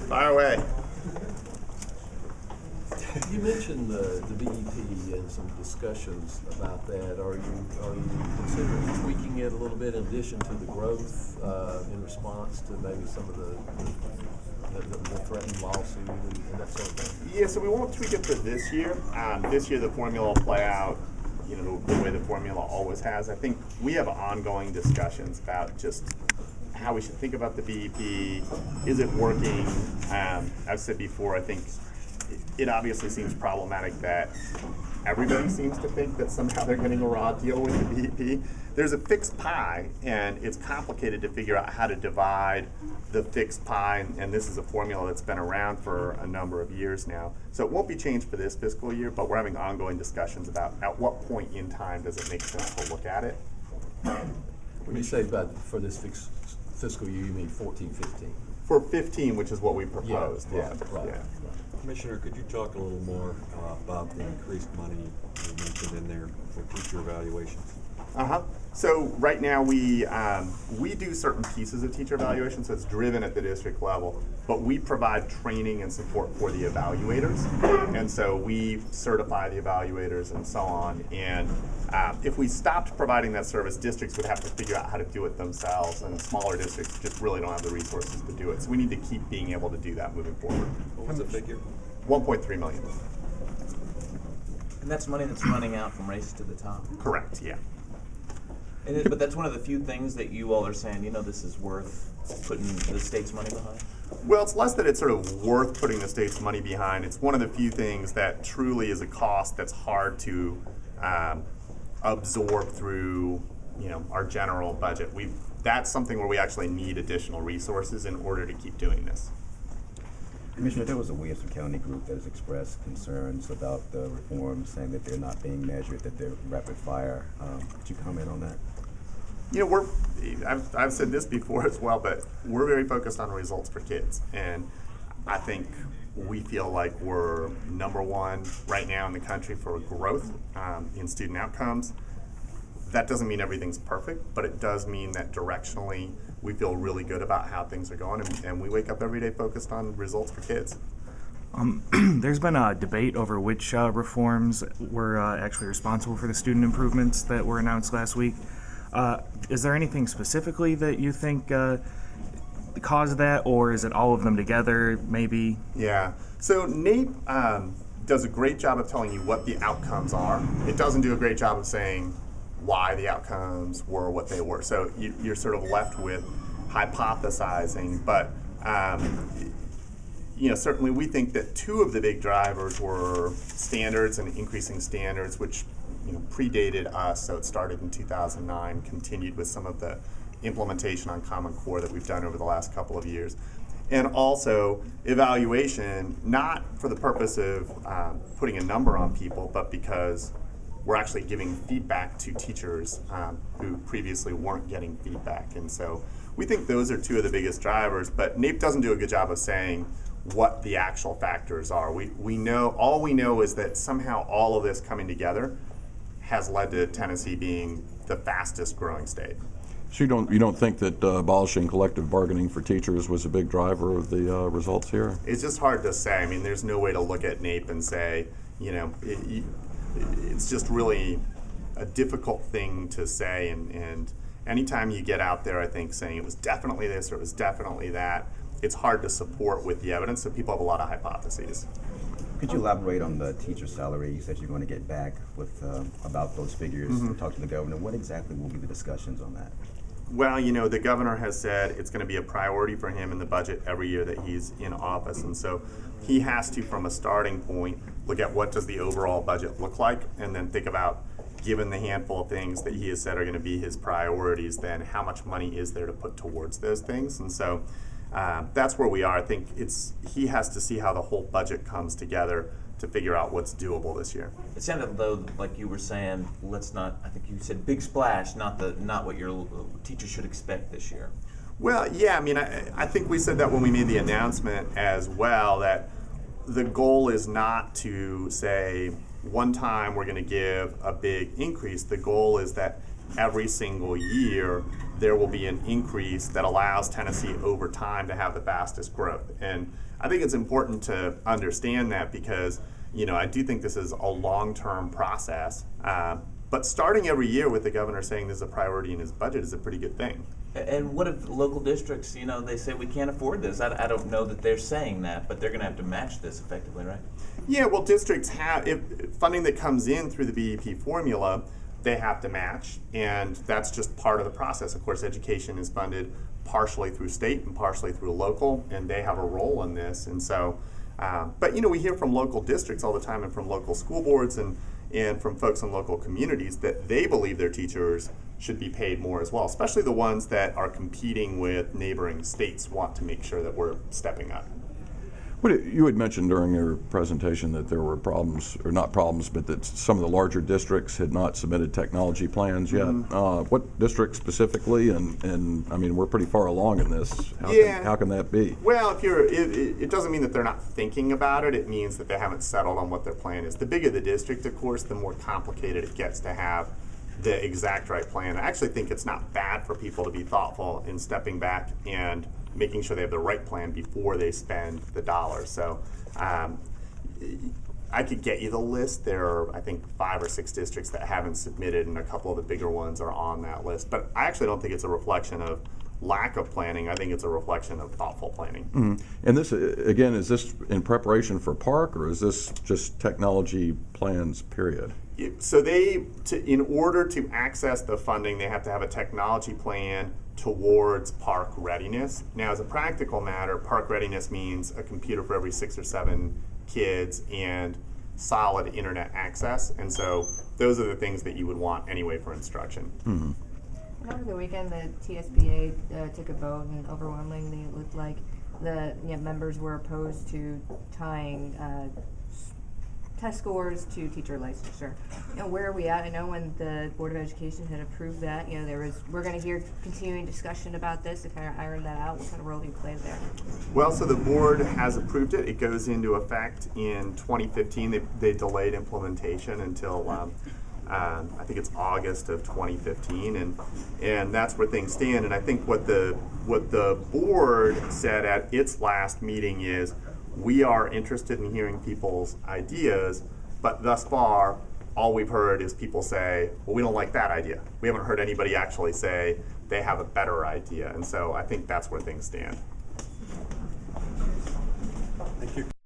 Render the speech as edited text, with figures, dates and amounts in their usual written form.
Fire away. You mentioned the BEP and some discussions about that. Are you considering tweaking it a little bit in addition to the growth in response to maybe some of the threatened lawsuit and that sort of thing? Yeah, so we won't tweak it for this year. This year the formula will play out, the way the formula always has. I think we have ongoing discussions about just how we should think about the BEP. Is it working? I've said before, I think it obviously seems problematic that everybody seems to think that somehow they're getting a raw deal with the BEP. There's a fixed pie, and it's complicated to figure out how to divide the fixed pie, and this is a formula that's been around for a number of years now. So it won't be changed for this fiscal year, but we're having ongoing discussions about at what point in time does it make sense to look at it. When you say for this fiscal year, you mean 14-15? For 15, which is what we proposed. Yeah, right. Yeah. Commissioner, could you talk a little more about the increased money you mentioned in there for teacher evaluations? So right now we do certain pieces of teacher evaluation, so it's driven at the district level, but we provide training and support for the evaluators, and so we certify the evaluators and so on. And if we stopped providing that service, districts would have to figure out how to do it themselves, and smaller districts just really don't have the resources to do it. So we need to keep being able to do that moving forward. What was the figure? 1.3 million. And that's money that's running out from Race to the Top. Correct, yeah. But that's one of the few things that you all are saying, this is worth putting the state's money behind? Well, it's less that it's sort of worth putting the state's money behind. It's one of the few things that truly is a cost that's hard to absorb through, our general budget. That's something where we actually need additional resources in order to keep doing this. Commissioner, there was a Williamson County group that has expressed concerns about the reforms, saying that they're not being measured, that they're rapid fire. Could you comment on that? I've said this before as well, but we're very focused on results for kids, and I think we feel like we're number one right now in the country for growth in student outcomes. That doesn't mean everything's perfect, but it does mean that directionally we feel really good about how things are going, and we wake up every day focused on results for kids. There's been a debate over which reforms were actually responsible for the student improvements that were announced last week. Is there anything specifically that you think caused that, or is it all of them together, maybe? Yeah. So NAEP does a great job of telling you what the outcomes are. It doesn't do a great job of saying why the outcomes were what they were. So you're sort of left with hypothesizing, but certainly we think that two of the big drivers were standards and increasing standards, which predated us, so it started in 2009, continued with some of the implementation on Common Core that we've done over the last couple of years. And also evaluation, not for the purpose of putting a number on people, but because we're actually giving feedback to teachers who previously weren't getting feedback. And so we think those are two of the biggest drivers, but NAEP doesn't do a good job of saying what the actual factors are. All we know is that somehow all of this coming together has led to Tennessee being the fastest growing state. So you don't think that abolishing collective bargaining for teachers was a big driver of the results here? It's just hard to say. I mean, there's no way to look at NAEP and say, it's just really a difficult thing to say. And anytime you get out there, I think, saying it was definitely this or it was definitely that, it's hard to support with the evidence, so people have a lot of hypotheses. Could you elaborate on the teacher salaries that you're going to get back with about those figures? Talk to the governor. What exactly will be the discussions on that? Well, the governor has said it's going to be a priority for him in the budget every year that he's in office, and so he has to, from a starting point, look at what does the overall budget look like, and then think about, given the handful of things that he has said are going to be his priorities, then how much money is there to put towards those things. And so that's where we are. I think he has to see how the whole budget comes together to figure out what's doable this year. It sounded though like you were saying, let's not, I think you said big splash, not what your teachers should expect this year. Well, yeah, I mean, I think we said that when we made the announcement as well, that the goal is not to say one time we're going to give a big increase. The goal is that every single year there will be an increase that allows Tennessee over time to have the fastest growth. And I think it's important to understand that because, I do think this is a long-term process. But starting every year with the governor saying this is a priority in his budget is a pretty good thing. And what if local districts, they say we can't afford this? I don't know that they're saying that, but they're going to have to match this effectively, right? Yeah, well, districts have, if funding that comes in through the BEP formula, they have to match, and that's just part of the process. Of course, education is funded partially through state and partially through local, and they have a role in this. And so, but we hear from local districts all the time and from local school boards and from folks in local communities that they believe their teachers should be paid more as well, especially the ones that are competing with neighboring states want to make sure that we're stepping up. You had mentioned during your presentation that there were problems, or not problems, but that some of the larger districts had not submitted technology plans yet. What districts specifically? And I mean, we're pretty far along in this. How can that be? Well, it doesn't mean that they're not thinking about it. It means that they haven't settled on what their plan is. The bigger the district, of course, the more complicated it gets to have the exact right plan. I actually think it's not bad for people to be thoughtful in stepping back and making sure they have the right plan before they spend the dollars. So I could get you the list. There are, I think, 5 or 6 districts that haven't submitted, and a couple of the bigger ones are on that list. But I actually don't think it's a reflection of lack of planning. I think it's a reflection of thoughtful planning. And this, again, is this in preparation for Park, or is this just technology plans, period? So in order to access the funding, they have to have a technology plan towards park readiness. Now, as a practical matter, park readiness means a computer for every 6 or 7 kids and solid internet access. And so those are the things that you would want anyway for instruction. Over the weekend, the TSBA took a vote, and overwhelmingly it looked like the members were opposed to tying test scores to teacher licensure. Where are we at? I know when the Board of Education had approved that, we're going to hear continuing discussion about this to kind of iron that out. What kind of role do you play there? Well, so the board has approved it. It goes into effect in 2015. They delayed implementation until I think it's August of 2015, and that's where things stand. And I think what the board said at its last meeting is, we are interested in hearing people's ideas, but thus far, all we've heard is people say, well, we don't like that idea. We haven't heard anybody actually say they have a better idea. And so I think that's where things stand. Thank you.